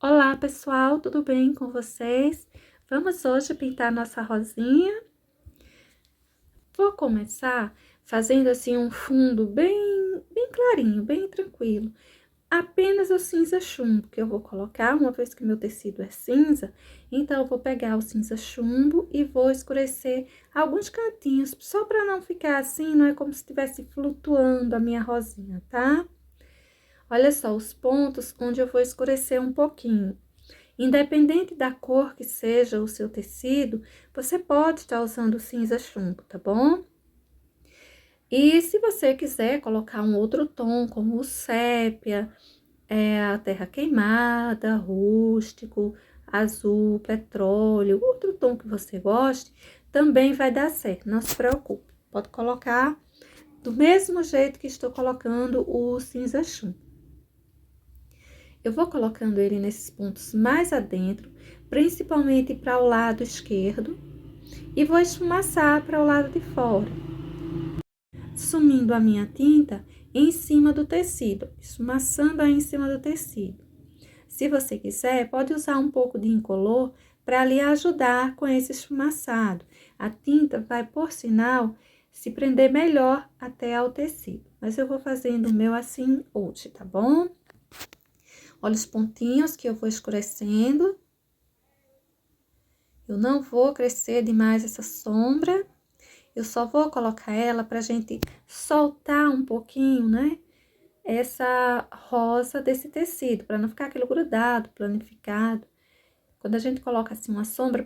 Olá, pessoal, tudo bem com vocês? Vamos hoje pintar nossa rosinha. Vou começar fazendo assim um fundo bem clarinho, bem tranquilo. Apenas o cinza chumbo que eu vou colocar, uma vez que meu tecido é cinza, então eu vou pegar o cinza chumbo e vou escurecer alguns cantinhos, só para não ficar assim, não é como se estivesse flutuando a minha rosinha, tá? Olha só os pontos onde eu vou escurecer um pouquinho. Independente da cor que seja o seu tecido, você pode estar usando cinza chumbo, tá bom? E se você quiser colocar um outro tom, como o sépia, a terra queimada, rústico, azul, petróleo, outro tom que você goste, também vai dar certo, não se preocupe. Pode colocar do mesmo jeito que estou colocando o cinza chumbo. Eu vou colocando ele nesses pontos mais adentro, principalmente para o lado esquerdo, e vou esfumaçar para o lado de fora, sumindo a minha tinta em cima do tecido, esfumaçando aí em cima do tecido. Se você quiser, pode usar um pouco de incolor para lhe ajudar com esse esfumaçado. A tinta vai, por sinal, se prender melhor até ao tecido. Mas eu vou fazendo o meu assim hoje, tá bom? Olha os pontinhos que eu vou escurecendo. Eu não vou crescer demais essa sombra. Eu só vou colocar ela pra gente soltar um pouquinho, né? Essa rosa desse tecido, para não ficar aquele grudado, planificado. Quando a gente coloca assim uma sombra,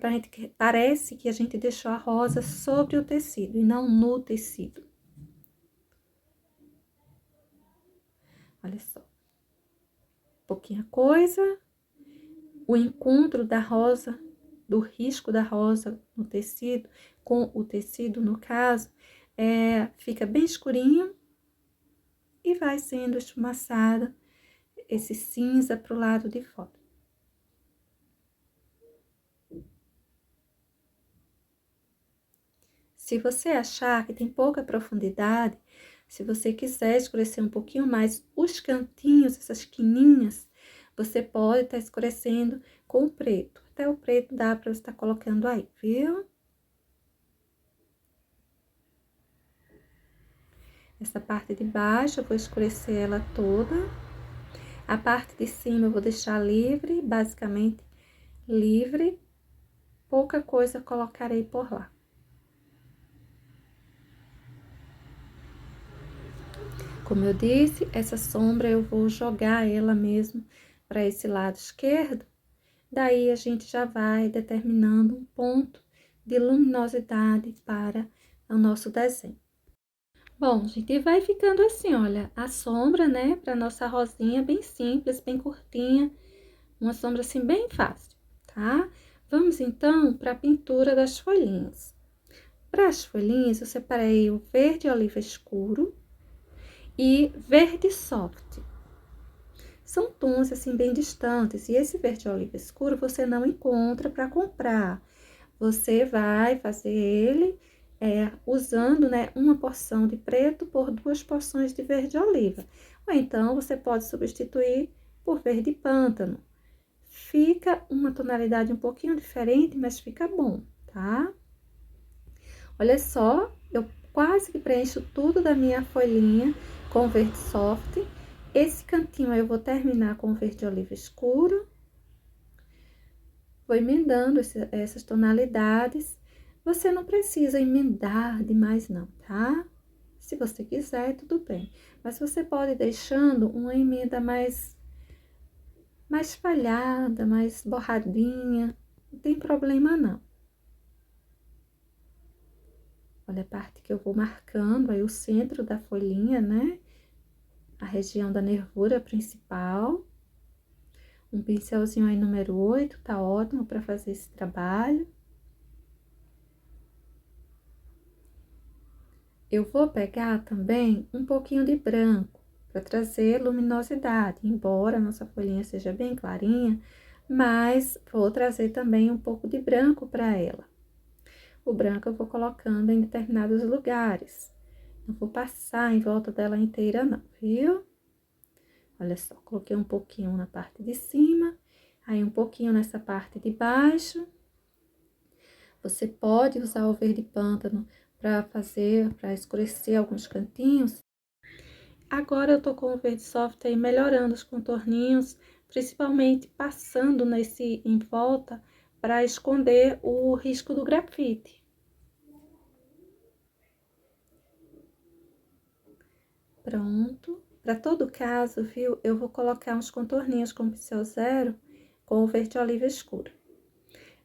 parece que a gente deixou a rosa sobre o tecido e não no tecido. Olha só. Pouquinha coisa. O encontro da rosa, do risco da rosa no tecido, com o tecido no caso, fica bem escurinho e vai sendo esfumaçada esse cinza pro lado de fora. Se você achar que tem pouca profundidade, se você quiser escurecer um pouquinho mais os cantinhos, essas quininhas, você pode estar escurecendo com o preto. Até o preto dá para você estar colocando aí, viu? Essa parte de baixo eu vou escurecer ela toda. A parte de cima eu vou deixar livre, basicamente livre. Pouca coisa colocarei por lá. Como eu disse, essa sombra eu vou jogar ela mesmo para esse lado esquerdo. Daí, a gente já vai determinando um ponto de luminosidade para o nosso desenho. Bom, gente, vai ficando assim, olha, a sombra, né, para nossa rosinha, bem simples, bem curtinha, uma sombra assim bem fácil, tá? Vamos então para a pintura das folhinhas. Para as folhinhas, eu separei o verde oliva escuro e verde soft. São tons assim bem distantes, e esse verde oliva escuro você não encontra para comprar. Você vai fazer ele usando, né, uma porção de preto por 2 porções de verde oliva. Ou então, você pode substituir por verde pântano. Fica uma tonalidade um pouquinho diferente, mas fica bom, tá? Olha só, eu quase que preencho tudo da minha folhinha com verde soft. Esse cantinho eu vou terminar com verde oliva escuro. Vou emendando essas tonalidades. Você não precisa emendar demais não, tá? Se você quiser, tudo bem. Mas você pode ir deixando uma emenda mais falhada, mais borradinha. Não tem problema não. Olha a parte que eu vou marcando aí o centro da folhinha, né? A região da nervura principal. Um pincelzinho aí número 8, tá ótimo para fazer esse trabalho. Eu vou pegar também um pouquinho de branco para trazer luminosidade, embora a nossa folhinha seja bem clarinha, mas vou trazer também um pouco de branco para ela. O branco eu vou colocando em determinados lugares. Não vou passar em volta dela inteira não, viu? Olha só, coloquei um pouquinho na parte de cima, Aí um pouquinho nessa parte de baixo. Você pode usar o verde pântano para escurecer alguns cantinhos. Agora eu tô com o verde soft aí melhorando os contorninhos, principalmente passando nesse em volta para esconder o risco do grafite. Pronto. Para todo caso, viu, eu vou colocar uns contorninhos com pincel zero com o verde oliva escuro.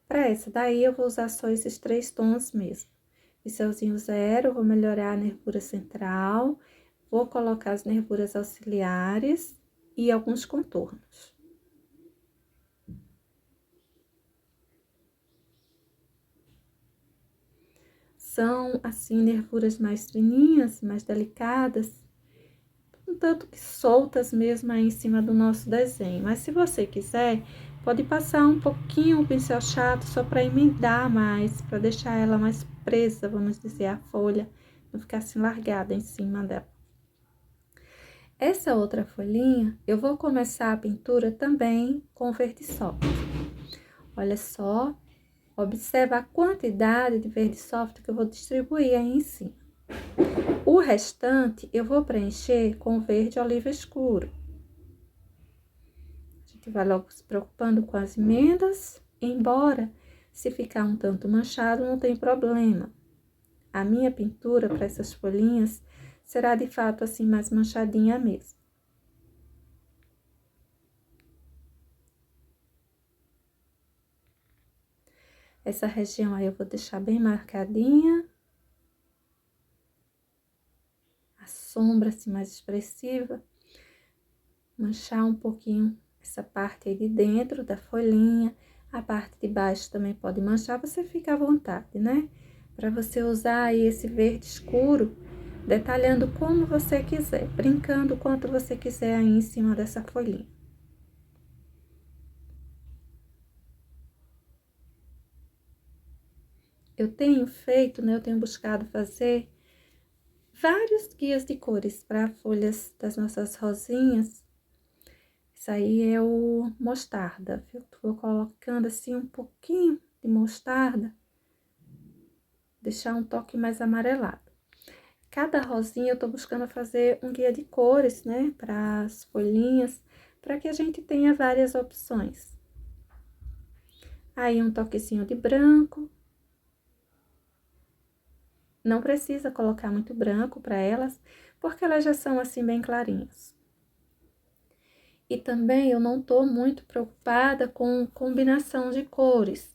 Para essa daí, eu vou usar só esses 3 tons mesmo. Pincelzinho zero, vou melhorar a nervura central, vou colocar as nervuras auxiliares e alguns contornos. São, assim, nervuras mais fininhas, mais delicadas, um tanto que soltas mesmo aí em cima do nosso desenho. Mas se você quiser, pode passar um pouquinho o pincel chato só para emendar mais, para deixar ela mais presa, vamos dizer, a folha, não ficar assim largada em cima dela. Essa outra folhinha, eu vou começar a pintura também com verde soft. Olha só, observa a quantidade de verde soft que eu vou distribuir aí em cima. O restante, eu vou preencher com verde oliva escuro. A gente vai logo se preocupando com as emendas, embora se ficar um tanto manchado, não tem problema. A minha pintura para essas folhinhas será de fato assim mais manchadinha mesmo. Essa região aí eu vou deixar bem marcadinha. A sombra assim mais expressiva. Manchar um pouquinho essa parte aí de dentro da folhinha. A parte de baixo também pode manchar, você fica à vontade, né? Para você usar aí esse verde escuro, detalhando como você quiser, brincando quanto você quiser aí em cima dessa folhinha. Eu tenho feito, né? Eu tenho buscado fazer vários guias de cores para folhas das nossas rosinhas. Isso aí é o mostarda, viu? Vou colocando assim um pouquinho de mostarda, deixar um toque mais amarelado. Cada rosinha eu tô buscando fazer um guia de cores, né? Para as folhinhas, para que a gente tenha várias opções. Aí um toquezinho de branco. Não precisa colocar muito branco para elas, porque elas já são assim bem clarinhas. E também eu não tô muito preocupada com combinação de cores.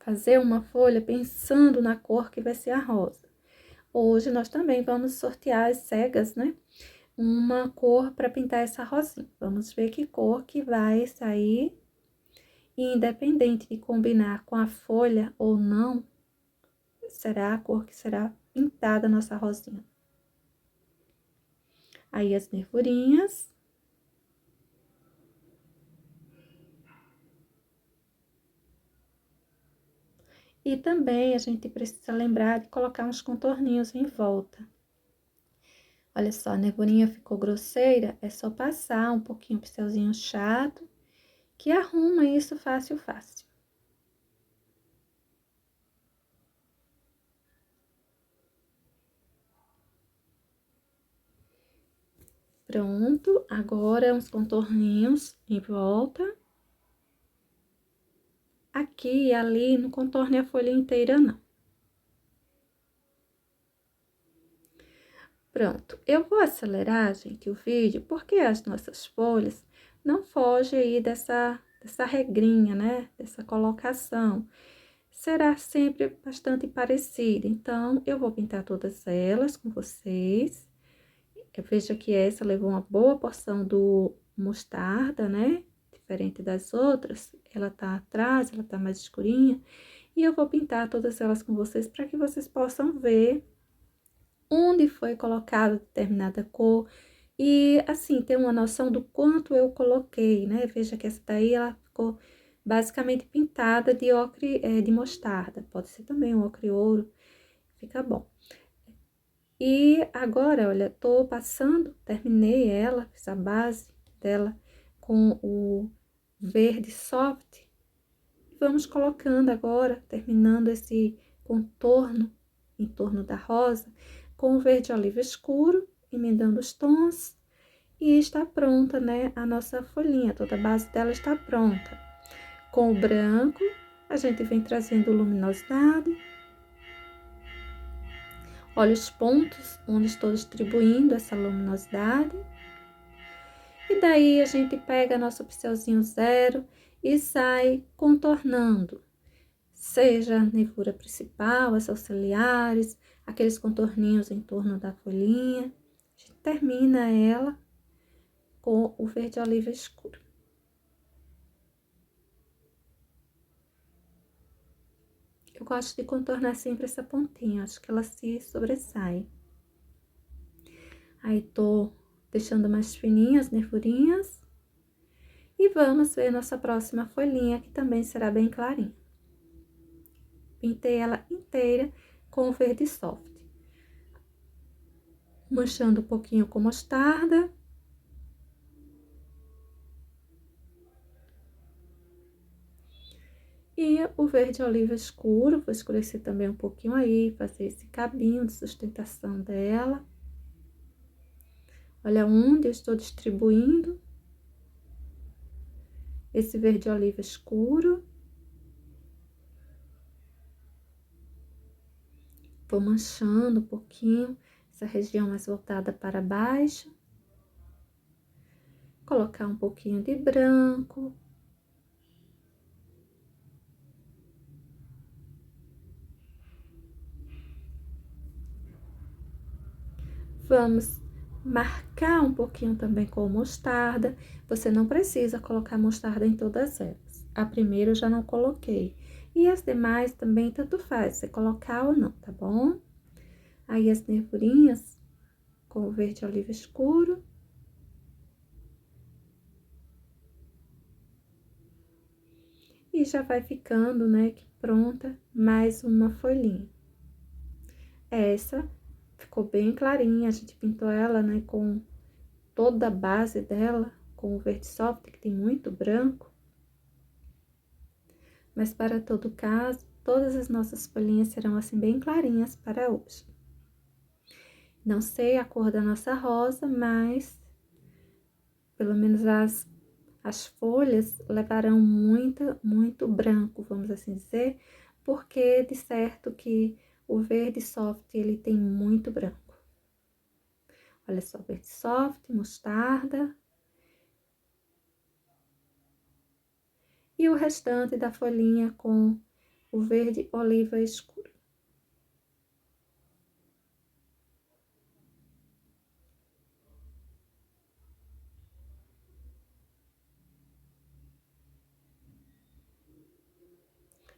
Fazer uma folha pensando na cor que vai ser a rosa. Hoje nós também vamos sortear as cegas, né? Uma cor para pintar essa rosinha. Vamos ver que cor que vai sair. E independente de combinar com a folha ou não, será a cor que será pintada a nossa rosinha. Aí as nervurinhas. E também a gente precisa lembrar de colocar uns contorninhos em volta. Olha só, a nervurinha ficou grosseira, é só passar um pouquinho o pincelzinho chato, que arruma isso fácil, fácil. Pronto, agora uns contorninhos em volta. Aqui e ali, não contorne a folha inteira, não. Pronto, eu vou acelerar, gente, o vídeo, porque as nossas folhas não fogem aí dessa regrinha, né? Dessa colocação. Será sempre bastante parecida, então, eu vou pintar todas elas com vocês. Veja que essa levou uma boa porção do mostarda, né? Diferente das outras, ela tá atrás, ela tá mais escurinha. E eu vou pintar todas elas com vocês para que vocês possam ver onde foi colocada determinada cor. E, assim, ter uma noção do quanto eu coloquei, né? Veja que essa daí, ela ficou basicamente pintada de ocre, de mostarda. Pode ser também um ocre ouro, fica bom. E agora, olha, tô passando, terminei ela, fiz a base dela com verde soft. Vamos colocando agora, terminando esse contorno em torno da rosa, com o verde oliva escuro, emendando os tons. E está pronta, né, a nossa folhinha, toda a base dela está pronta. Com o branco, a gente vem trazendo luminosidade. Olha os pontos onde estou distribuindo essa luminosidade. E daí, a gente pega nosso pincelzinho zero e sai contornando. Seja a nervura principal, as auxiliares, aqueles contorninhos em torno da folhinha. A gente termina ela com o verde oliva escuro. Eu gosto de contornar sempre essa pontinha, acho que ela se sobressai. Aí, tô deixando mais fininhas as nervurinhas. E vamos ver nossa próxima folhinha, que também será bem clarinha. Pintei ela inteira com o verde soft. Manchando um pouquinho com mostarda. E o verde oliva escuro, vou escurecer também um pouquinho aí, fazer esse cabinho de sustentação dela. Olha onde eu estou distribuindo esse verde oliva escuro. Vou manchando um pouquinho essa região mais voltada para baixo. Colocar um pouquinho de branco. Vamos marcar um pouquinho também com mostarda. Você não precisa colocar mostarda em todas elas. A primeira eu já não coloquei. E as demais também, tanto faz, você colocar ou não, tá bom? Aí, as nervurinhas com o verde oliva escuro. E já vai ficando, né, que pronta mais uma folhinha. Essa ficou bem clarinha, a gente pintou ela, né, com toda a base dela, com o verde soft, que tem muito branco. Mas para todo caso, todas as nossas folhinhas serão assim bem clarinhas para hoje. Não sei a cor da nossa rosa, mas pelo menos as folhas levarão muito branco, vamos assim dizer, porque de certo que o verde soft, ele tem muito branco. Olha só, verde soft, mostarda. E o restante da folhinha com o verde oliva escuro.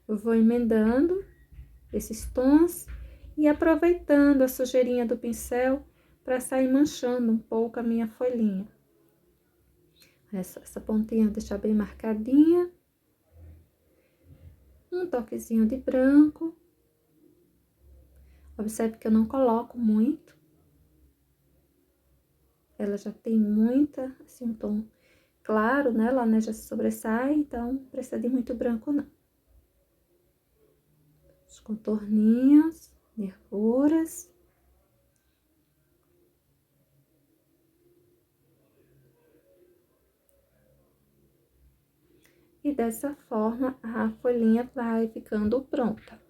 Eu vou emendando esses tons e aproveitando a sujeirinha do pincel para sair manchando um pouco a minha folhinha. Essa pontinha eu vou deixar bem marcadinha. Um toquezinho de branco. Observe que eu não coloco muito. Ela já tem muita, assim, um tom claro, né? Ela, né, já se sobressai, então não precisa de muito branco, não. Os contorninhos, nervuras. E dessa forma, a folhinha vai ficando pronta.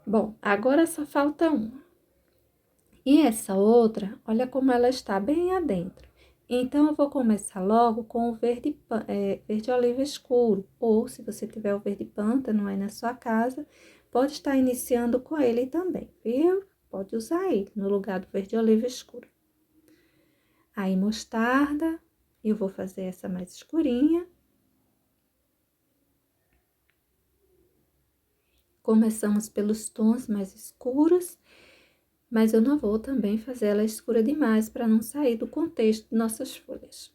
Bom, agora só falta uma. E essa outra, olha como ela está bem adentro. Então, eu vou começar logo com o verde oliva escuro. Ou, se você tiver o verde pântano aí na sua casa, pode estar iniciando com ele também, viu? Pode usar ele no lugar do verde oliva escuro. Aí, mostarda, eu vou fazer essa mais escurinha. Começamos pelos tons mais escuros, mas eu não vou também fazer ela escura demais para não sair do contexto de nossas folhas.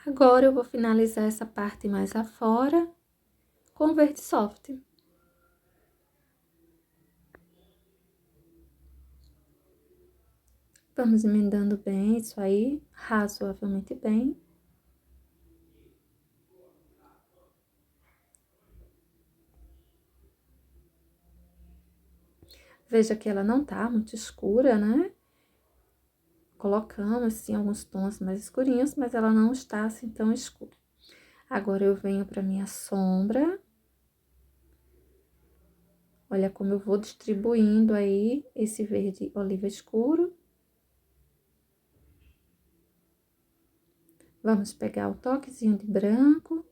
Agora, eu vou finalizar essa parte mais afora com verde soft. Vamos emendando bem isso aí, razoavelmente bem. Veja que ela não tá muito escura, né? Colocamos, assim, alguns tons mais escurinhos, mas ela não está, assim, tão escura. Agora, eu venho pra minha sombra. Olha como eu vou distribuindo aí esse verde oliva escuro. Vamos pegar o toquezinho de branco.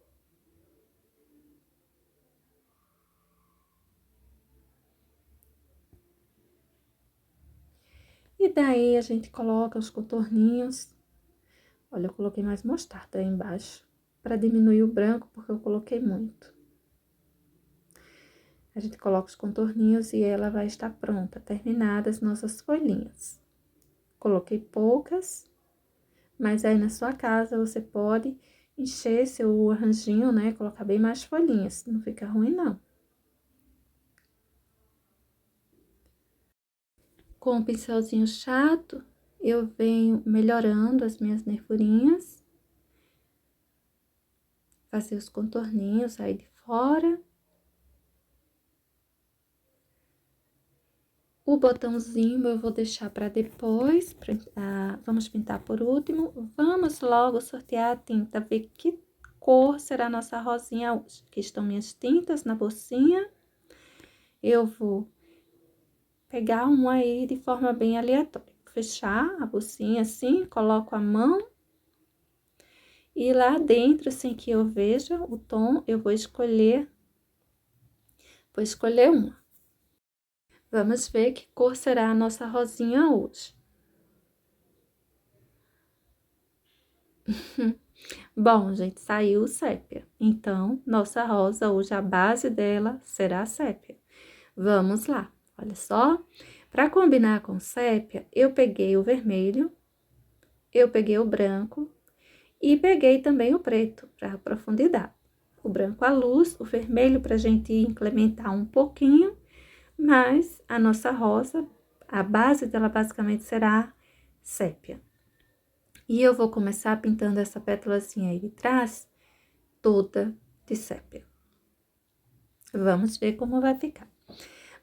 E daí, a gente coloca os contorninhos. Olha, eu coloquei mais mostarda aí embaixo, para diminuir o branco, porque eu coloquei muito. A gente coloca os contorninhos e ela vai estar pronta, terminadas nossas folhinhas. Coloquei poucas, mas aí na sua casa você pode encher seu arranjinho, né? Colocar bem mais folhinhas, não fica ruim não. Com o pincelzinho chato, eu venho melhorando as minhas nervurinhas. Fazer os contorninhos aí de fora. O botãozinho eu vou deixar para depois, vamos pintar por último. Vamos logo sortear a tinta, ver que cor será a nossa rosinha hoje. Aqui estão minhas tintas na bolsinha. Eu vou pegar um aí de forma bem aleatória. Fechar a bolsinha assim, coloco a mão. E lá dentro, assim que eu veja o tom, eu vou escolher uma. Vamos ver que cor será a nossa rosinha hoje. Bom, gente, saiu o sépia. Então, nossa rosa hoje, a base dela será sépia. Vamos lá, olha só. Para combinar com sépia, eu peguei o vermelho, eu peguei o branco e peguei também o preto para profundidade. O branco à luz, o vermelho para a gente incrementar um pouquinho, mas a nossa rosa, a base dela basicamente será sépia. E eu vou começar pintando essa pétalazinha aí de trás, toda de sépia. Vamos ver como vai ficar.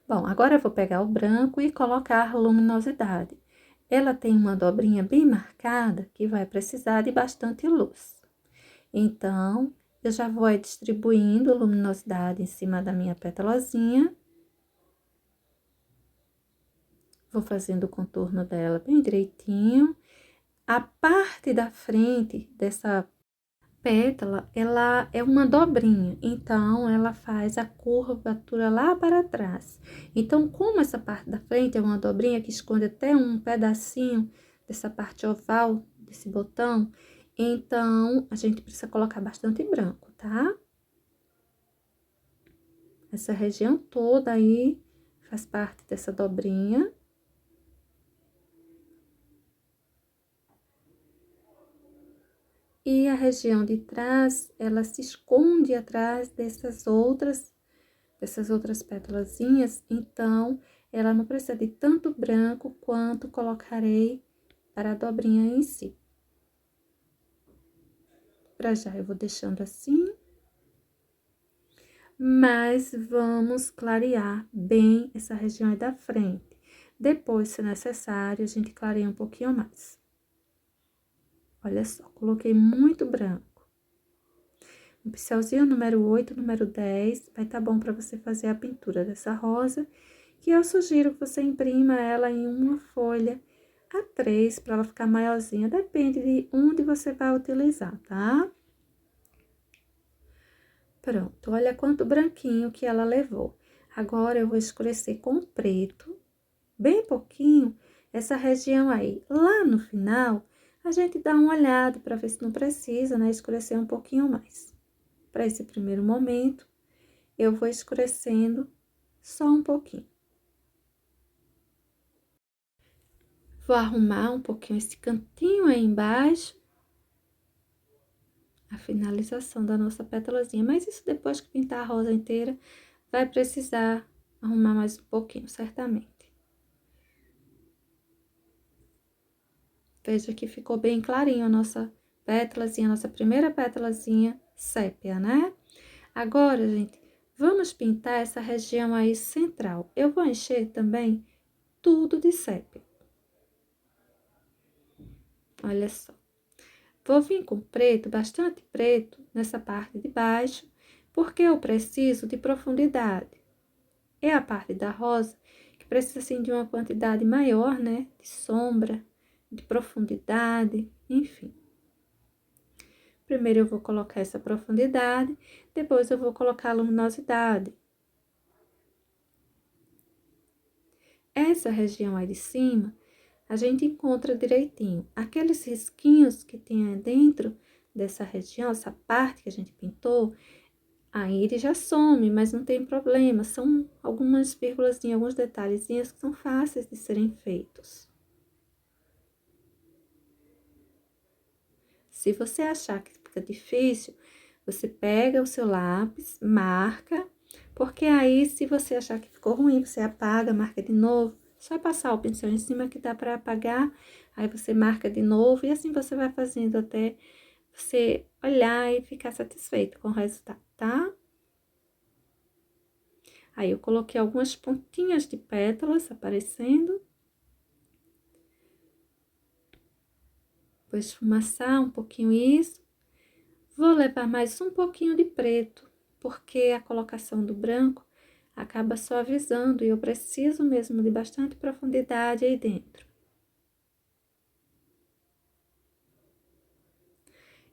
Bom, agora eu vou pegar o branco e colocar luminosidade. Ela tem uma dobrinha bem marcada que vai precisar de bastante luz. Então, eu já vou aí distribuindo luminosidade em cima da minha pétalazinha. Vou fazendo o contorno dela bem direitinho. A parte da frente dessa pétala, ela é uma dobrinha, então, ela faz a curvatura lá para trás. Então, como essa parte da frente é uma dobrinha que esconde até um pedacinho dessa parte oval, desse botão, então, a gente precisa colocar bastante branco, tá? Essa região toda aí faz parte dessa dobrinha. E a região de trás, ela se esconde atrás dessas outras pétalazinhas, então, ela não precisa de tanto branco quanto colocarei para a dobrinha em si. Pra já, eu vou deixando assim. Mas vamos clarear bem essa região aí da frente. Depois, se necessário, a gente clareia um pouquinho mais. Olha só, coloquei muito branco. Um pincelzinho número 8, número 10, vai tá bom para você fazer a pintura dessa rosa, que eu sugiro que você imprima ela em uma folha A3, para ela ficar maiorzinha, depende de onde você vai utilizar, tá? Pronto, olha quanto branquinho que ela levou. Agora, eu vou escurecer com preto, bem pouquinho, essa região aí. Lá no final, a gente dá uma olhada para ver se não precisa, né, escurecer um pouquinho mais. Para esse primeiro momento, eu vou escurecendo só um pouquinho. Vou arrumar um pouquinho esse cantinho aí embaixo. A finalização da nossa pétalazinha. Mas isso depois que pintar a rosa inteira, vai precisar arrumar mais um pouquinho, certamente. Veja que ficou bem clarinho a nossa pétalazinha, a nossa primeira pétalazinha sépia, né? Agora, gente, vamos pintar essa região aí central. Eu vou encher também tudo de sépia. Olha só. Vou vir com preto, bastante preto, nessa parte de baixo, porque eu preciso de profundidade. É a parte da rosa que precisa, assim, de uma quantidade maior, né? De sombra, de profundidade, enfim. Primeiro eu vou colocar essa profundidade, depois eu vou colocar a luminosidade. Essa região aí de cima, a gente encontra direitinho. Aqueles risquinhos que tem dentro dessa região, essa parte que a gente pintou, aí ele já some, mas não tem problema. São algumas vírgulas, alguns detalhezinhos que são fáceis de serem feitos. Se você achar que fica difícil, você pega o seu lápis, marca, porque aí, se você achar que ficou ruim, você apaga, marca de novo. Só passar o pincel em cima que dá para apagar, aí você marca de novo, e assim você vai fazendo até você olhar e ficar satisfeito com o resultado, tá? Aí, eu coloquei algumas pontinhas de pétalas aparecendo. Vou esfumaçar um pouquinho isso. Vou levar mais um pouquinho de preto, porque a colocação do branco acaba suavizando e eu preciso mesmo de bastante profundidade aí dentro.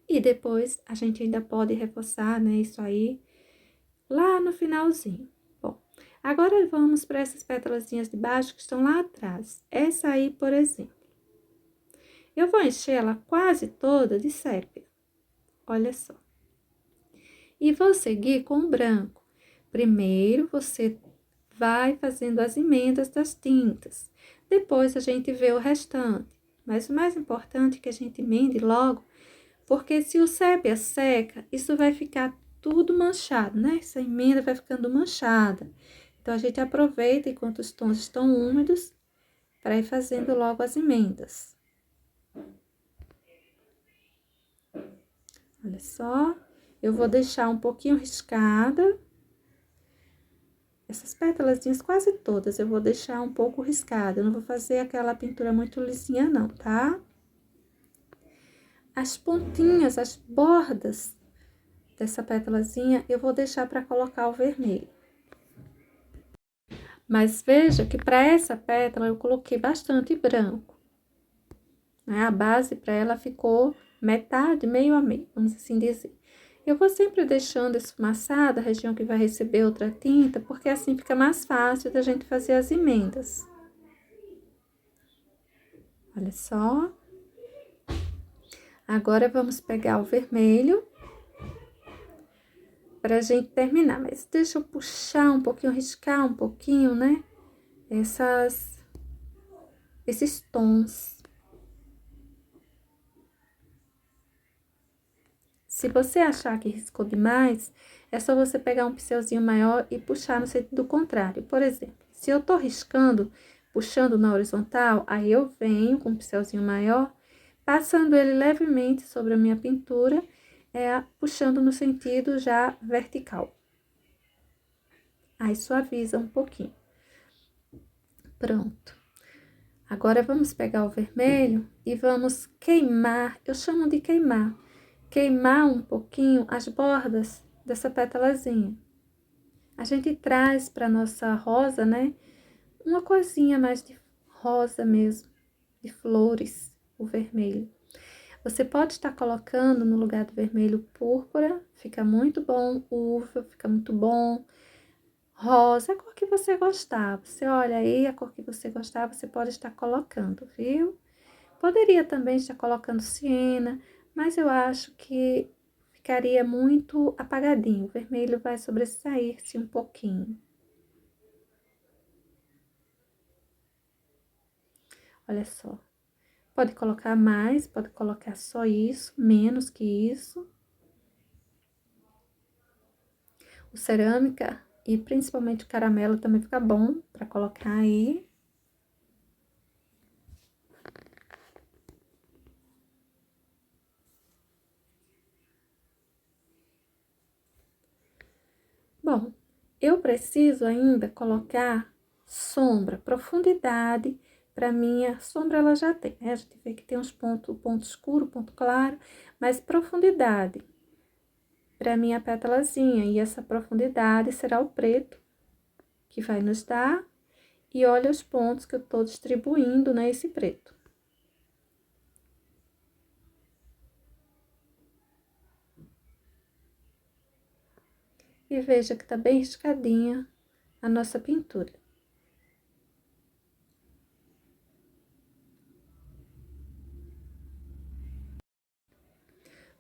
E depois a gente ainda pode reforçar, né, isso aí lá no finalzinho. Bom, agora vamos para essas pétalazinhas de baixo que estão lá atrás. Essa aí, por exemplo, eu vou encher ela quase toda de sépia. Olha só. E vou seguir com o branco. Primeiro, você vai fazendo as emendas das tintas. Depois, a gente vê o restante. Mas o mais importante é que a gente emende logo, porque se o sépia seca, isso vai ficar tudo manchado, né? Essa emenda vai ficando manchada. Então, a gente aproveita enquanto os tons estão úmidos para ir fazendo logo as emendas. Olha só, eu vou deixar um pouquinho riscada. Essas pétalas quase todas eu vou deixar um pouco riscada, eu não vou fazer aquela pintura muito lisinha não, tá? As pontinhas, as bordas dessa pétalazinha, eu vou deixar para colocar o vermelho. Mas veja que para essa pétala eu coloquei bastante branco, né? A base para ela ficou metade, meio a meio, vamos assim dizer. Eu vou sempre deixando esfumaçada a região que vai receber outra tinta, porque assim fica mais fácil da gente fazer as emendas. Olha só. Agora, vamos pegar o vermelho pra gente terminar. Mas deixa eu puxar um pouquinho, riscar um pouquinho, né? Esses tons. Se você achar que riscou demais, é só você pegar um pincelzinho maior e puxar no sentido contrário. Por exemplo, se eu tô riscando, puxando na horizontal, aí eu venho com um pincelzinho maior, passando ele levemente sobre a minha pintura, puxando no sentido já vertical. Aí, suaviza um pouquinho. Pronto. Agora, vamos pegar o vermelho e vamos queimar, eu chamo de queimar um pouquinho as bordas dessa pétalazinha. A gente traz para nossa rosa, né, uma coisinha mais de rosa mesmo, de flores, o vermelho. Você pode estar colocando no lugar do vermelho púrpura, fica muito bom, uva, fica muito bom. Rosa, a cor que você gostar. Você olha aí, a cor que você gostar, você pode estar colocando, viu? Poderia também estar colocando siena, mas eu acho que ficaria muito apagadinho. O vermelho vai sobressair-se um pouquinho. Olha só. Pode colocar mais, pode colocar só isso, menos que isso. O cerâmica e principalmente o caramelo também fica bom para colocar aí. Eu preciso ainda colocar sombra, profundidade. Para minha sombra ela já tem, né? A gente vê que tem uns pontos, ponto escuro, ponto claro, mas profundidade para minha pétalazinha. E essa profundidade será o preto que vai nos dar. E olha os pontos que eu tô distribuindo, né, esse preto. E veja que tá bem riscadinha a nossa pintura.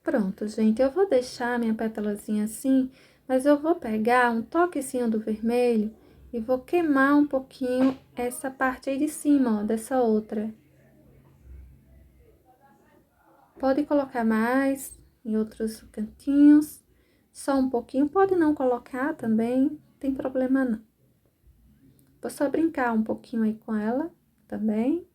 Pronto, gente, eu vou deixar minha pétalazinha assim, mas eu vou pegar um toquezinho do vermelho e vou queimar um pouquinho essa parte aí de cima, ó, dessa outra. Pode colocar mais em outros cantinhos, só um pouquinho, pode não colocar também, não tem problema não. Vou só brincar um pouquinho aí com ela também.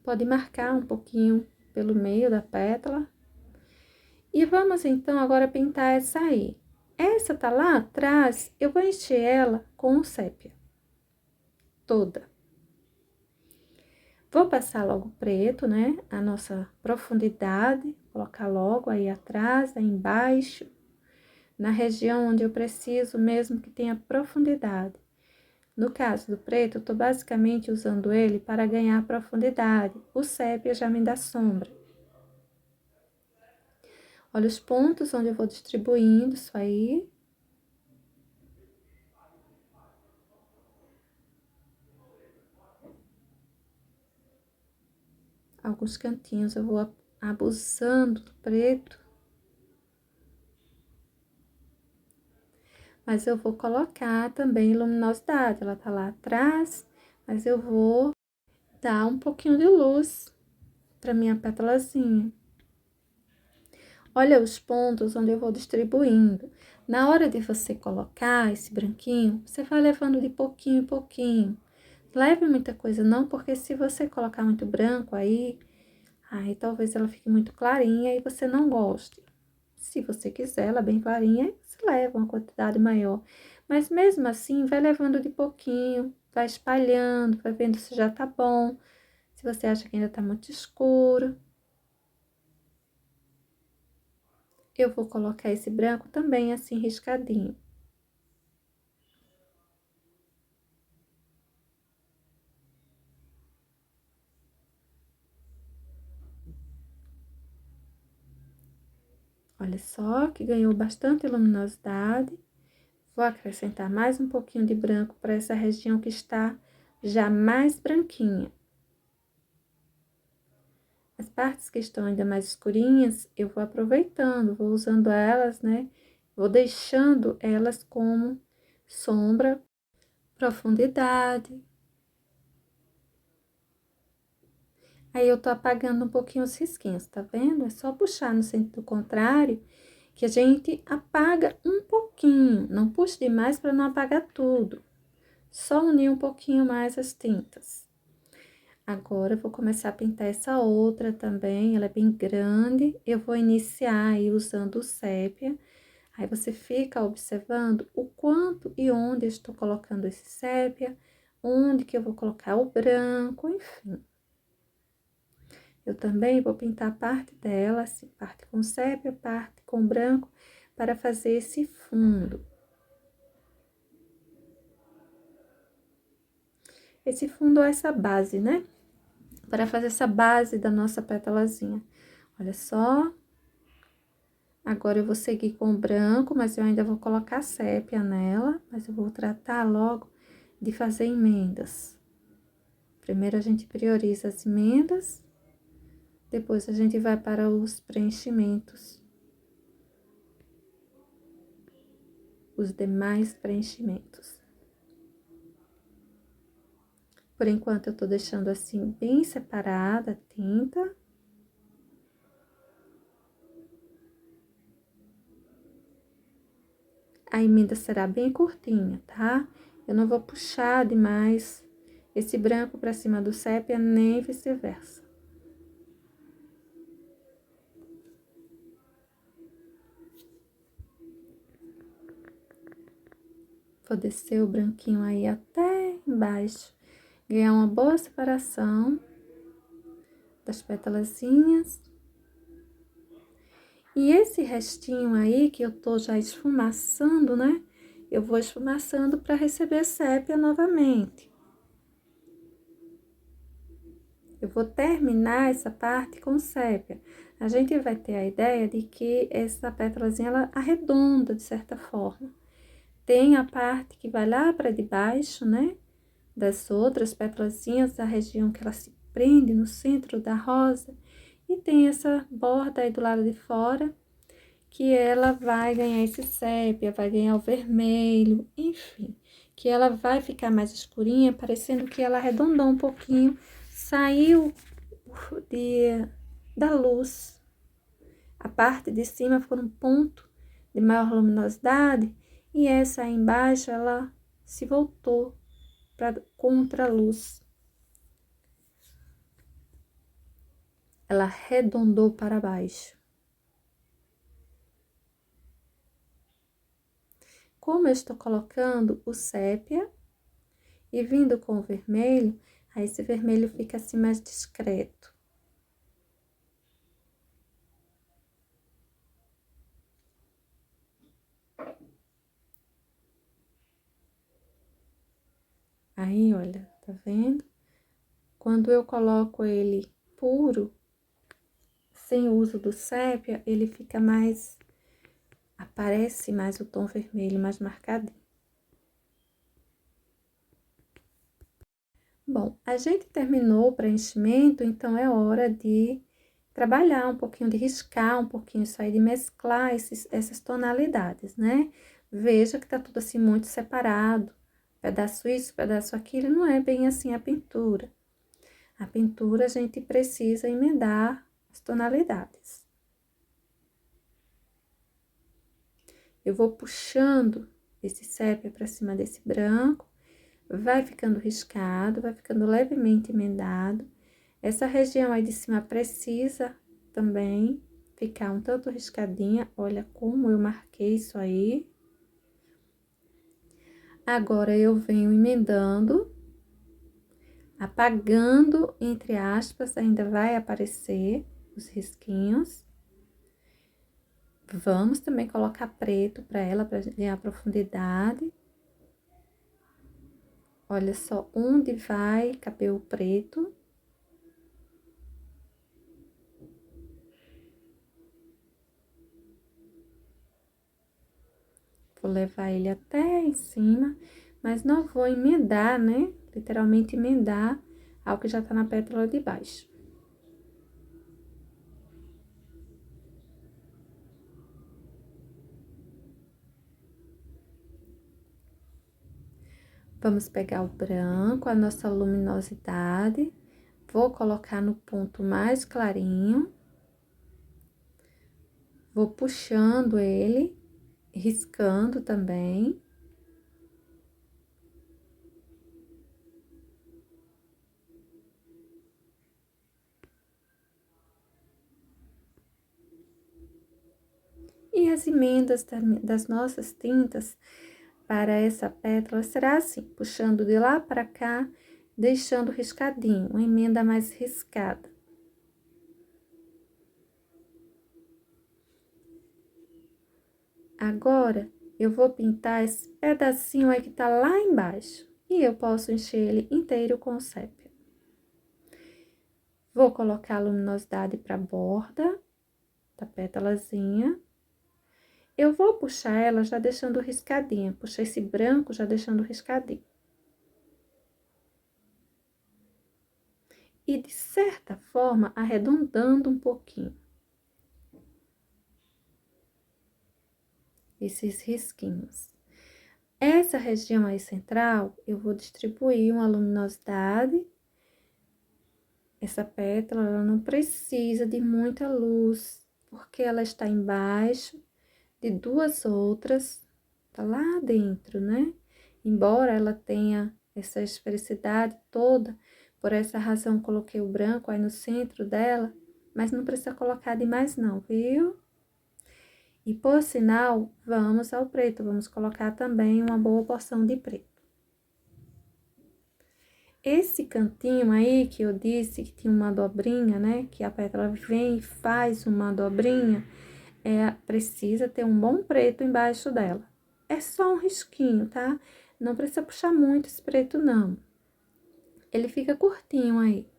Pode marcar um pouquinho pelo meio da pétala. E vamos, então, agora pintar essa aí. Essa tá lá atrás, eu vou encher ela com o sépia. Toda. Vou passar logo preto, né? A nossa profundidade, colocar logo aí atrás, aí embaixo, na região onde eu preciso mesmo que tenha profundidade. No caso do preto, eu tô basicamente usando ele para ganhar profundidade. O sépia já me dá sombra. Olha os pontos onde eu vou distribuindo isso aí. Alguns cantinhos eu vou abusando do preto. Mas eu vou colocar também luminosidade, ela tá lá atrás, mas eu vou dar um pouquinho de luz pra minha pétalazinha. Olha os pontos onde eu vou distribuindo. Na hora de você colocar esse branquinho, você vai levando de pouquinho em pouquinho. Leve muita coisa não, porque se você colocar muito branco aí talvez ela fique muito clarinha e você não goste. Se você quiser ela bem clarinha, você leva uma quantidade maior. Mas mesmo assim, vai levando de pouquinho, vai espalhando, vai vendo se já tá bom. Se você acha que ainda tá muito escuro. Eu vou colocar esse branco também assim, riscadinho. Olha só que ganhou bastante luminosidade. Vou acrescentar mais um pouquinho de branco para essa região que está já mais branquinha. As partes que estão ainda mais escurinhas, eu vou aproveitando, vou usando elas, né? Vou deixando elas como sombra, profundidade. Aí, eu tô apagando um pouquinho os risquinhos, tá vendo? É só puxar no sentido contrário, que a gente apaga um pouquinho. Não puxe demais para não apagar tudo. Só unir um pouquinho mais as tintas. Agora, eu vou começar a pintar essa outra também, ela é bem grande. Eu vou iniciar aí usando o sépia. Aí, você fica observando o quanto e onde eu estou colocando esse sépia, onde que eu vou colocar o branco, enfim. Eu também vou pintar parte dela, assim, parte com sépia, parte com branco, para fazer esse fundo. Esse fundo é essa base, né? Para fazer essa base da nossa pétalazinha. Olha só. Agora, eu vou seguir com o branco, mas eu ainda vou colocar sépia nela, mas eu vou tratar logo de fazer emendas. Primeiro, a gente prioriza as emendas, depois a gente vai para os preenchimentos. Os demais preenchimentos. Por enquanto, eu tô deixando assim, bem separada a tinta. A emenda será bem curtinha, tá? Eu não vou puxar demais esse branco pra cima do sépia, nem vice-versa. Vou descer o branquinho aí até embaixo, ganhar uma boa separação das pétalazinhas. E esse restinho aí que eu tô já esfumaçando, né? Eu vou esfumaçando para receber sépia novamente. Eu vou terminar essa parte com sépia. A gente vai ter a ideia de que essa pétalazinha, ela arredonda de certa forma. Tem a parte que vai lá para debaixo, né? Das outras pétalazinhas, a região que ela se prende no centro da rosa. E tem essa borda aí do lado de fora, que ela vai ganhar esse sépia, vai ganhar o vermelho, enfim. Que ela vai ficar mais escurinha, parecendo que ela arredondou um pouquinho, saiu da luz. A parte de cima ficou num ponto de maior luminosidade, e essa aí embaixo, ela se voltou para contra a luz. Ela arredondou para baixo. Como eu estou colocando o sépia e vindo com o vermelho, aí esse vermelho fica assim mais discreto. Aí, olha, tá vendo? Quando eu coloco ele puro, sem o uso do sépia, ele fica mais... aparece mais o tom vermelho, mais marcadinho. Bom, a gente terminou o preenchimento, então é hora de trabalhar um pouquinho, de riscar um pouquinho isso aí, de mesclar essas tonalidades, né? Veja que tá tudo assim muito separado, pedaço isso, pedaço aquilo, não é bem assim a pintura. A pintura a gente precisa emendar as tonalidades. Eu vou puxando esse sépia para cima desse branco, vai ficando riscado, vai ficando levemente emendado. Essa região aí de cima precisa também ficar um tanto riscadinha. Olha como eu marquei isso aí. Agora, eu venho emendando, apagando, entre aspas, ainda vai aparecer os risquinhos. Vamos também colocar preto para ela, para ganhar profundidade. Olha só onde vai caber o preto. Vou levar ele até em cima, mas não vou emendar, né? Literalmente emendar ao que já tá na pétala de baixo. Vamos pegar o branco, a nossa luminosidade, vou colocar no ponto mais clarinho. Vou puxando ele, riscando também. E as emendas das nossas tintas para essa pétala será assim, puxando de lá para cá, deixando riscadinho, uma emenda mais riscada. Agora, eu vou pintar esse pedacinho aí que tá lá embaixo, e eu posso encher ele inteiro com sépia. Vou colocar a luminosidade para a borda da pétalazinha. Eu vou puxar ela já deixando riscadinha, puxar esse branco já deixando riscadinho. E, de certa forma, arredondando um pouquinho esses risquinhos. Essa região aí central, eu vou distribuir uma luminosidade. Essa pétala, ela não precisa de muita luz, porque ela está embaixo de duas outras, tá lá dentro, né? Embora ela tenha essa esfericidade toda, por essa razão coloquei o branco aí no centro dela, mas não precisa colocar demais não, viu? E por sinal, vamos ao preto, vamos colocar também uma boa porção de preto. Esse cantinho aí que eu disse que tinha uma dobrinha, né? Que a pétala vem e faz uma dobrinha, precisa ter um bom preto embaixo dela. É só um risquinho, tá? Não precisa puxar muito esse preto, não. Ele fica curtinho aí.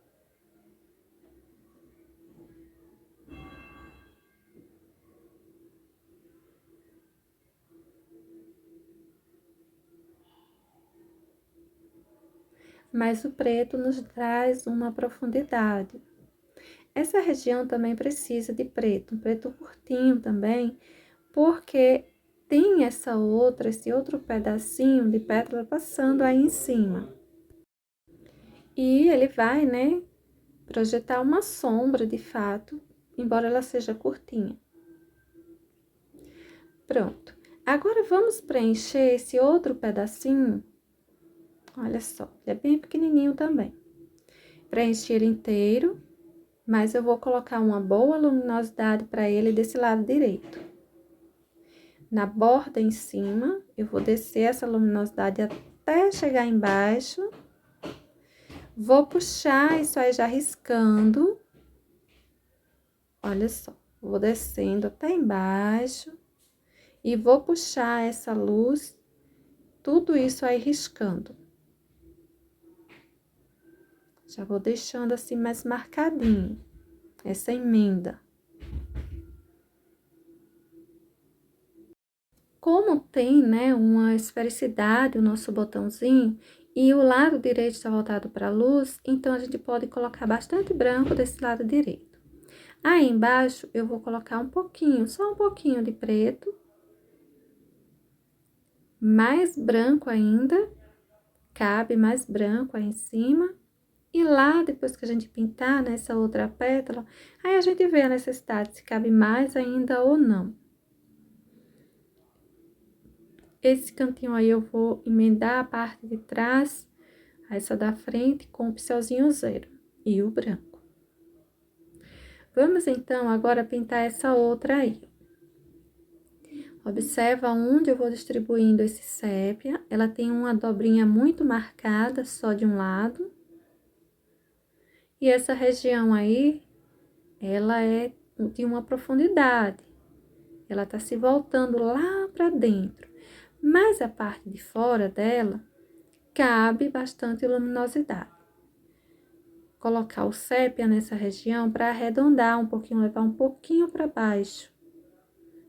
Mas o preto nos traz uma profundidade. Essa região também precisa de preto, um preto curtinho também, porque tem esse outro pedacinho de pétala passando aí em cima. E ele vai, né, projetar uma sombra de fato, embora ela seja curtinha. Pronto. Agora, vamos preencher esse outro pedacinho. Olha só, ele é bem pequenininho também. Preencher ele inteiro, mas eu vou colocar uma boa luminosidade para ele desse lado direito. Na borda em cima, eu vou descer essa luminosidade até chegar embaixo. Vou puxar isso aí já riscando. Olha só, vou descendo até embaixo. E vou puxar essa luz, tudo isso aí riscando. Já vou deixando assim mais marcadinho, essa emenda. Como tem, né, uma esfericidade o nosso botãozinho, e o lado direito está voltado para a luz, então a gente pode colocar bastante branco desse lado direito. Aí embaixo eu vou colocar um pouquinho, só um pouquinho de preto. Mais branco ainda, cabe mais branco aí em cima. E lá, depois que a gente pintar nessa outra pétala, aí a gente vê a necessidade, se cabe mais ainda ou não. Esse cantinho aí eu vou emendar a parte de trás, essa da frente, com o pincelzinho zero e o branco. Vamos, então, agora pintar essa outra aí. Observa onde eu vou distribuindo esse sépia. Ela tem uma dobrinha muito marcada, só de um lado. E essa região aí, ela é de uma profundidade. Ela tá se voltando lá pra dentro. Mas a parte de fora dela, cabe bastante luminosidade. Colocar o sépia nessa região para arredondar um pouquinho, levar um pouquinho para baixo.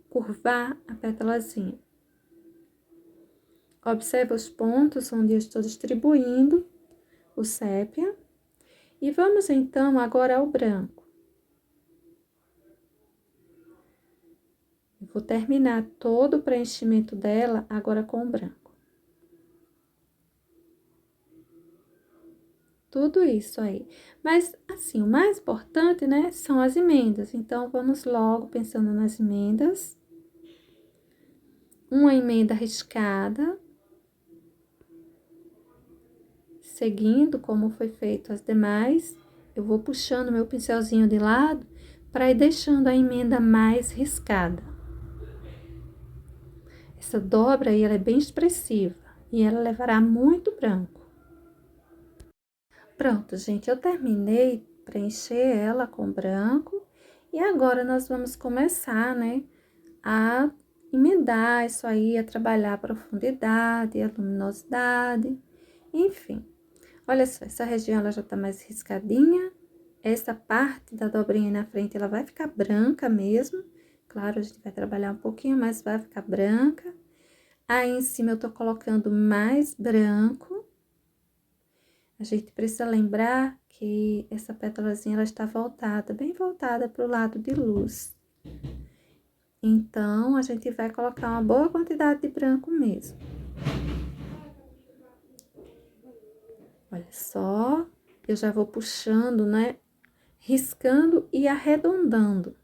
Curvar a pétalazinha. Observa os pontos onde eu estou distribuindo o sépia. E vamos, então, agora ao branco. Eu vou terminar todo o preenchimento dela agora com o branco. Tudo isso aí. Mas, assim, o mais importante, né, são as emendas. Então, vamos logo pensando nas emendas. Uma emenda riscada. Seguindo como foi feito as demais, eu vou puxando meu pincelzinho de lado para ir deixando a emenda mais riscada. Essa dobra aí, ela é bem expressiva e ela levará muito branco. Pronto, gente, eu terminei de preencher ela com branco e agora nós vamos começar, né, a emendar isso aí, a trabalhar a profundidade, a luminosidade, enfim. Olha só, essa região ela já tá mais riscadinha. Essa parte da dobrinha na frente, ela vai ficar branca mesmo. Claro, a gente vai trabalhar um pouquinho, mas vai ficar branca. Aí, em cima, eu tô colocando mais branco. A gente precisa lembrar que essa pétalazinha, ela está voltada, bem voltada pro lado de luz. Então, a gente vai colocar uma boa quantidade de branco mesmo. Olha só, eu já vou puxando, né? Riscando e arredondando.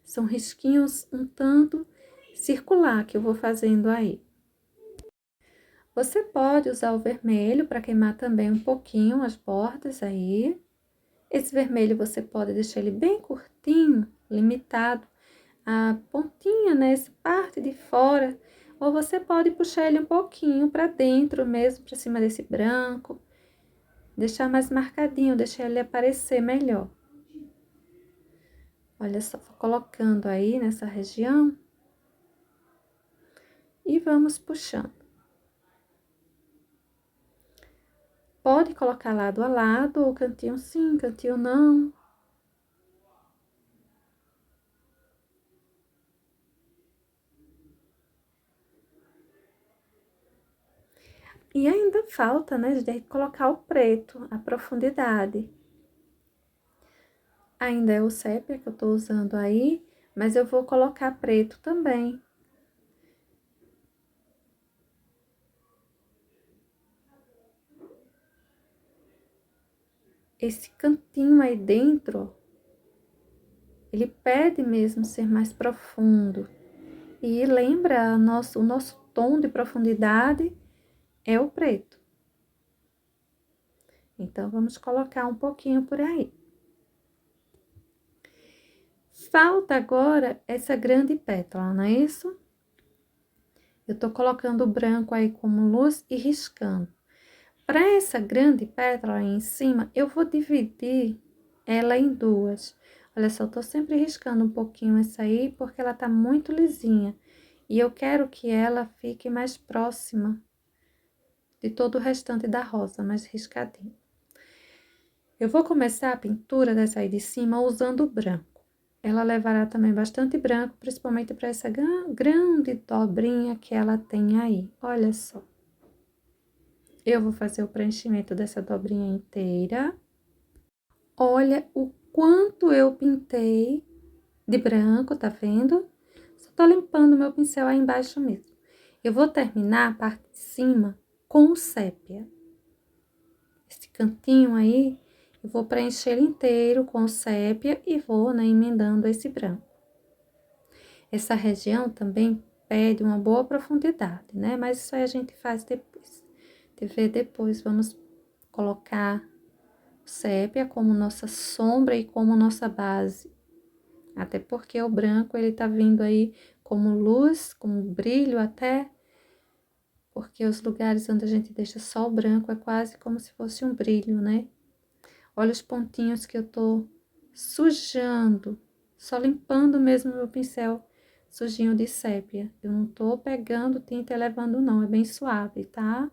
São risquinhos um tanto circular que eu vou fazendo aí. Você pode usar o vermelho para queimar também um pouquinho as bordas aí. Esse vermelho você pode deixar ele bem curtinho, limitado, a pontinha, né, essa parte de fora, ou você pode puxar ele um pouquinho para dentro mesmo, para cima desse branco, deixar mais marcadinho, deixar ele aparecer melhor. Olha só, vou colocando aí nessa região e vamos puxando. Pode colocar lado a lado, ou cantinho sim, cantinho não. E ainda falta, né, de colocar o preto, a profundidade. Ainda é o sépia que eu tô usando aí, mas eu vou colocar preto também. Esse cantinho aí dentro, ele pede mesmo ser mais profundo. E lembra, o nosso tom de profundidade é o preto. Então, vamos colocar um pouquinho por aí. Falta agora essa grande pétala, não é isso? Eu tô colocando o branco aí como luz e riscando. Para essa grande pétala aí em cima, eu vou dividir ela em duas. Olha só, eu tô sempre riscando um pouquinho essa aí, porque ela tá muito lisinha. E eu quero que ela fique mais próxima de todo o restante da rosa, mais riscadinho. Eu vou começar a pintura dessa aí de cima usando o branco. Ela levará também bastante branco, principalmente para essa grande dobrinha que ela tem aí. Olha só. Eu vou fazer o preenchimento dessa dobrinha inteira. Olha o quanto eu pintei de branco, tá vendo? Só tô limpando meu pincel aí embaixo mesmo. Eu vou terminar a parte de cima com o sépia. Esse cantinho aí, eu vou preencher ele inteiro com o sépia e vou, né, emendando esse branco. Essa região também pede uma boa profundidade, né? Mas isso aí a gente faz depois. De ver depois, vamos colocar o sépia como nossa sombra e como nossa base. Até porque o branco, ele tá vindo aí como luz, como brilho até, porque os lugares onde a gente deixa só o branco é quase como se fosse um brilho, né? Olha os pontinhos que eu tô sujando, só limpando mesmo meu pincel sujinho de sépia. Eu não tô pegando tinta e levando não, é bem suave, tá?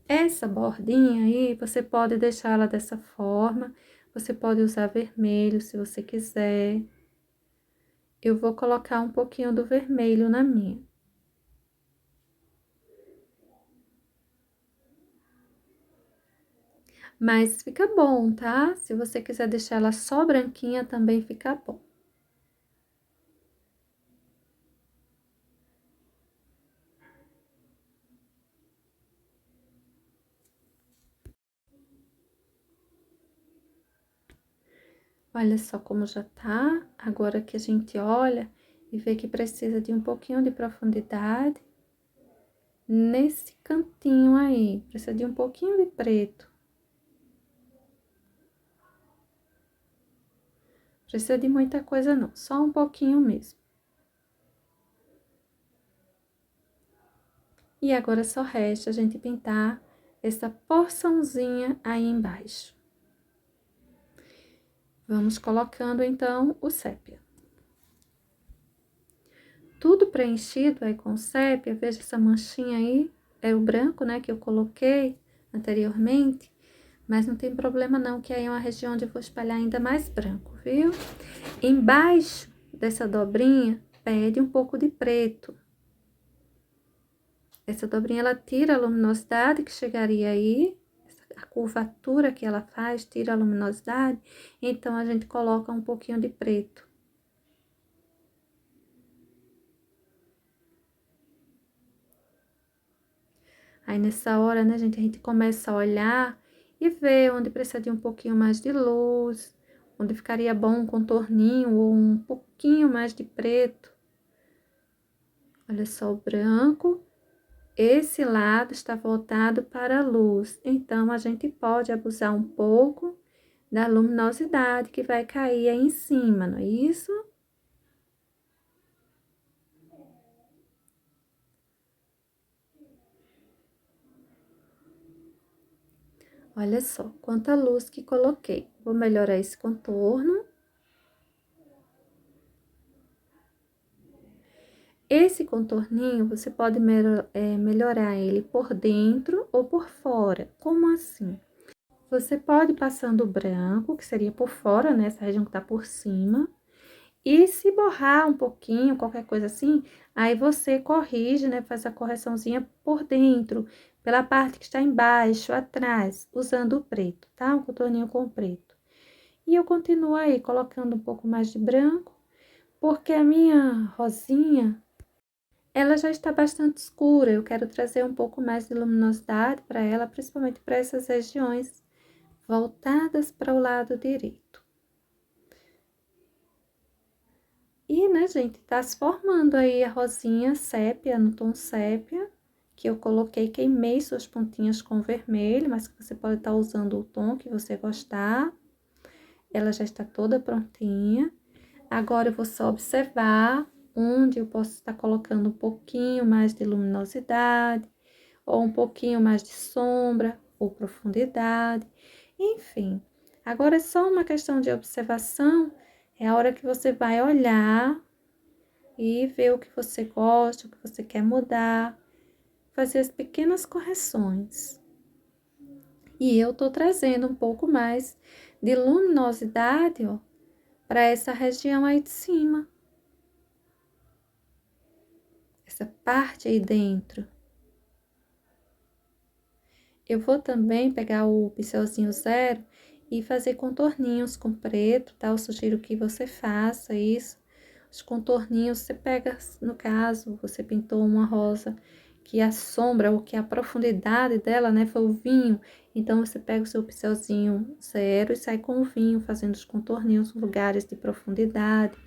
Essa bordinha aí, você pode deixar ela dessa forma, você pode usar vermelho se você quiser. Eu vou colocar um pouquinho do vermelho na minha. Mas fica bom, tá? Se você quiser deixar ela só branquinha, também fica bom. Olha só como já tá. Agora que a gente olha e vê que precisa de um pouquinho de profundidade. Nesse cantinho aí, precisa de um pouquinho de preto. Precisa de muita coisa não, só um pouquinho mesmo. E agora só resta a gente pintar essa porçãozinha aí embaixo. Vamos colocando então o sépia. Tudo preenchido aí com sépia, veja essa manchinha aí, é o branco, né, que eu coloquei anteriormente, mas não tem problema não, que aí é uma região onde eu vou espalhar ainda mais branco, viu? Embaixo dessa dobrinha, pede um pouco de preto. Essa dobrinha, ela tira a luminosidade que chegaria aí, a curvatura que ela faz, tira a luminosidade, então a gente coloca um pouquinho de preto. Aí, nessa hora, né, gente, a gente começa a olhar e ver onde precisa de um pouquinho mais de luz, onde ficaria bom um contorninho ou um pouquinho mais de preto. Olha só o branco. esse lado está voltado para a luz, então a gente pode abusar um pouco da luminosidade que vai cair aí em cima, não é isso? Olha só, quanta luz que coloquei. Vou melhorar esse contorno. Esse contorninho, você pode melhorar ele por dentro ou por fora. Como assim? Você pode ir passando branco, que seria por fora, né? Essa região que tá por cima. E se borrar um pouquinho, qualquer coisa assim, aí você corrige, né? Faz a correçãozinha por dentro, pela parte que está embaixo, atrás, usando o preto, tá? Um contorninho com preto. E eu continuo aí colocando um pouco mais de branco, porque a minha rosinha, ela já está bastante escura. Eu quero trazer um pouco mais de luminosidade para ela, principalmente para essas regiões voltadas para o lado direito. E, né, gente, tá se formando aí a rosinha sépia, no tom sépia, que eu coloquei, queimei suas pontinhas com vermelho, mas que você pode estar usando o tom que você gostar. Ela já está toda prontinha. Agora, eu vou só observar onde eu posso estar colocando um pouquinho mais de luminosidade, ou um pouquinho mais de sombra, ou profundidade, enfim. Agora, é só uma questão de observação, é a hora que você vai olhar e ver o que você gosta, o que você quer mudar, fazer as pequenas correções. E eu tô trazendo um pouco mais de luminosidade, ó, para essa região aí de cima. Essa parte aí dentro. Eu vou também pegar o pincelzinho zero e fazer contorninhos com preto, tá? Eu sugiro que você faça isso. Os contorninhos, você pega, no caso, você pintou uma rosa que a sombra ou que a profundidade dela, né, foi o vinho. Então, você pega o seu pincelzinho zero e sai com o vinho, fazendo os contorninhos, lugares de profundidade.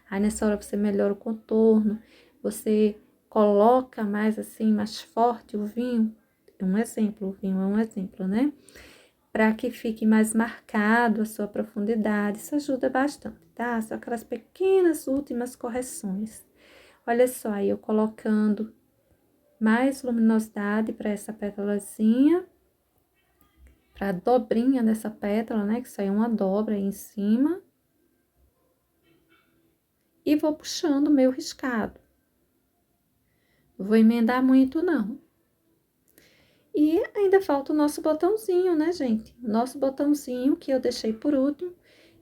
Aí, nessa hora, você melhora o contorno, você coloca mais assim, mais forte o vinho. Um exemplo, o vinho é um exemplo, né? Para que fique mais marcado a sua profundidade, isso ajuda bastante, tá? Só aquelas pequenas últimas correções. Olha só, aí eu colocando mais luminosidade para essa pétalazinha, para a dobrinha dessa pétala, né? Que saiu uma dobra aí em cima. E vou puxando o meu riscado. Não vou emendar muito, não. E ainda falta o nosso botãozinho, né, gente? O nosso botãozinho que eu deixei por último.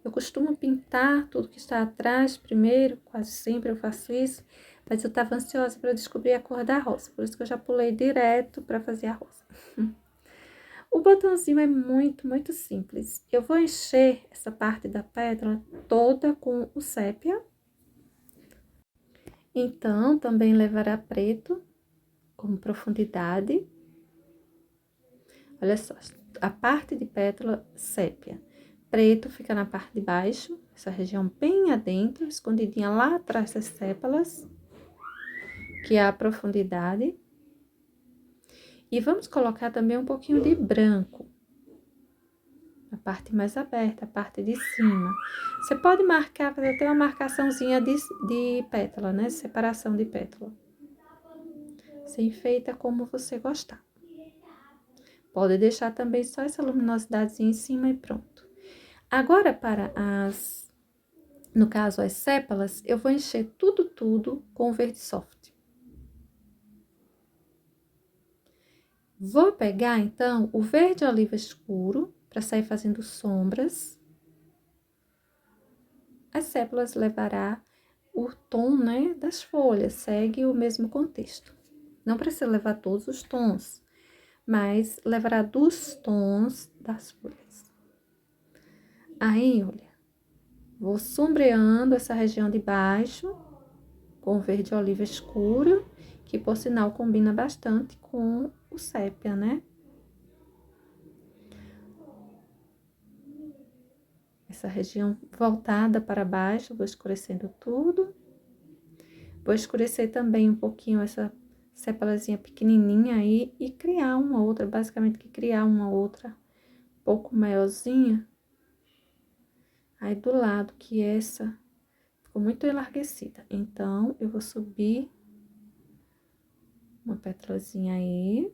Eu costumo pintar tudo que está atrás primeiro, quase sempre eu faço isso. Mas eu estava ansiosa para descobrir a cor da rosa, por isso que eu já pulei direto para fazer a rosa. O botãozinho é muito, muito simples. Eu vou encher essa parte da pétala toda com o sépia. Então, também levará preto como profundidade. Olha só, a parte de pétala sépia. Preto fica na parte de baixo, essa região bem adentro, escondidinha lá atrás das sépalas, que é a profundidade. E vamos colocar também um pouquinho de branco, a parte mais aberta, a parte de cima. Você pode marcar, fazer até uma marcaçãozinha de pétala, né? Separação de pétala. Você enfeita como você gostar. Pode deixar também só essa luminosidade em cima e pronto. Agora, para no caso, as sépalas, eu vou encher tudo com verde soft. Vou pegar, então, o verde oliva escuro, para sair fazendo sombras. As sépalas levará o tom, né, das folhas, segue o mesmo contexto. Não precisa levar todos os tons, mas levará dos tons das folhas. Aí, olha, vou sombreando essa região de baixo com verde oliva escuro, que por sinal combina bastante com o sépia, né? Essa região voltada para baixo, vou escurecendo tudo. Vou escurecer também um pouquinho essa sépalazinha pequenininha aí e criar uma outra, basicamente que criar uma outra um pouco maiorzinha. Aí, do lado que essa ficou muito enlarguecida. Então, eu vou subir uma pétalazinha aí.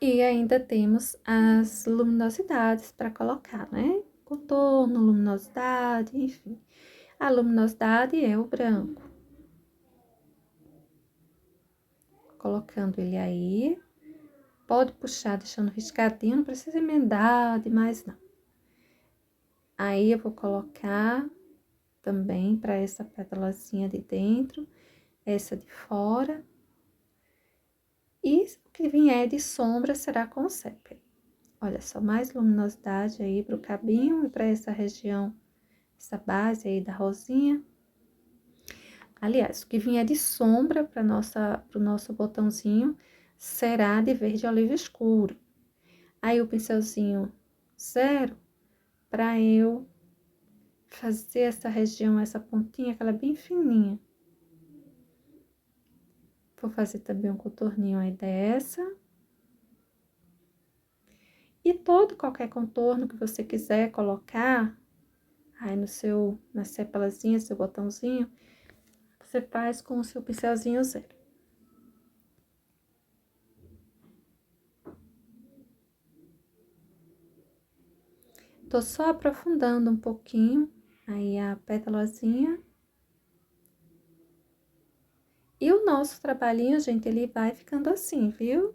E ainda temos as luminosidades para colocar, né? Contorno, luminosidade, enfim. A luminosidade é o branco. Colocando ele aí. Pode puxar, deixando riscadinho, não precisa emendar demais, não. Aí, eu vou colocar também para essa pétalazinha de dentro, essa de fora. E o que vier de sombra será com sépia. Olha só, mais luminosidade aí pro cabinho e para essa região, essa base aí da rosinha. Aliás, o que vier de sombra para pro nosso botãozinho será de verde oliva escuro. Aí, o pincelzinho 0, para eu fazer essa região, essa pontinha, que ela é bem fininha. Vou fazer também um contorninho aí dessa. E qualquer contorno que você quiser colocar aí na sépalazinha, seu botãozinho, você faz com o seu pincelzinho 0. Tô só aprofundando um pouquinho aí a pétalazinha. E o nosso trabalhinho, gente, ele vai ficando assim, viu?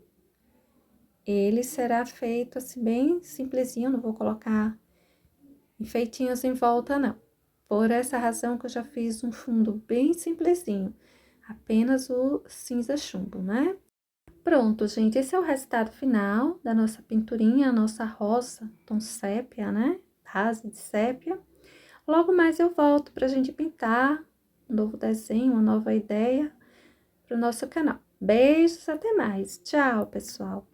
Ele será feito assim, bem simplesinho, não vou colocar enfeitinhos em volta, não. Por essa razão que eu já fiz um fundo bem simplesinho, apenas o cinza chumbo, né? Pronto, gente, esse é o resultado final da nossa pinturinha, a nossa rosa tom sépia, né? Base de sépia. Logo mais eu volto pra gente pintar um novo desenho, uma nova ideia pro nosso canal. Beijos, até mais. Tchau, pessoal!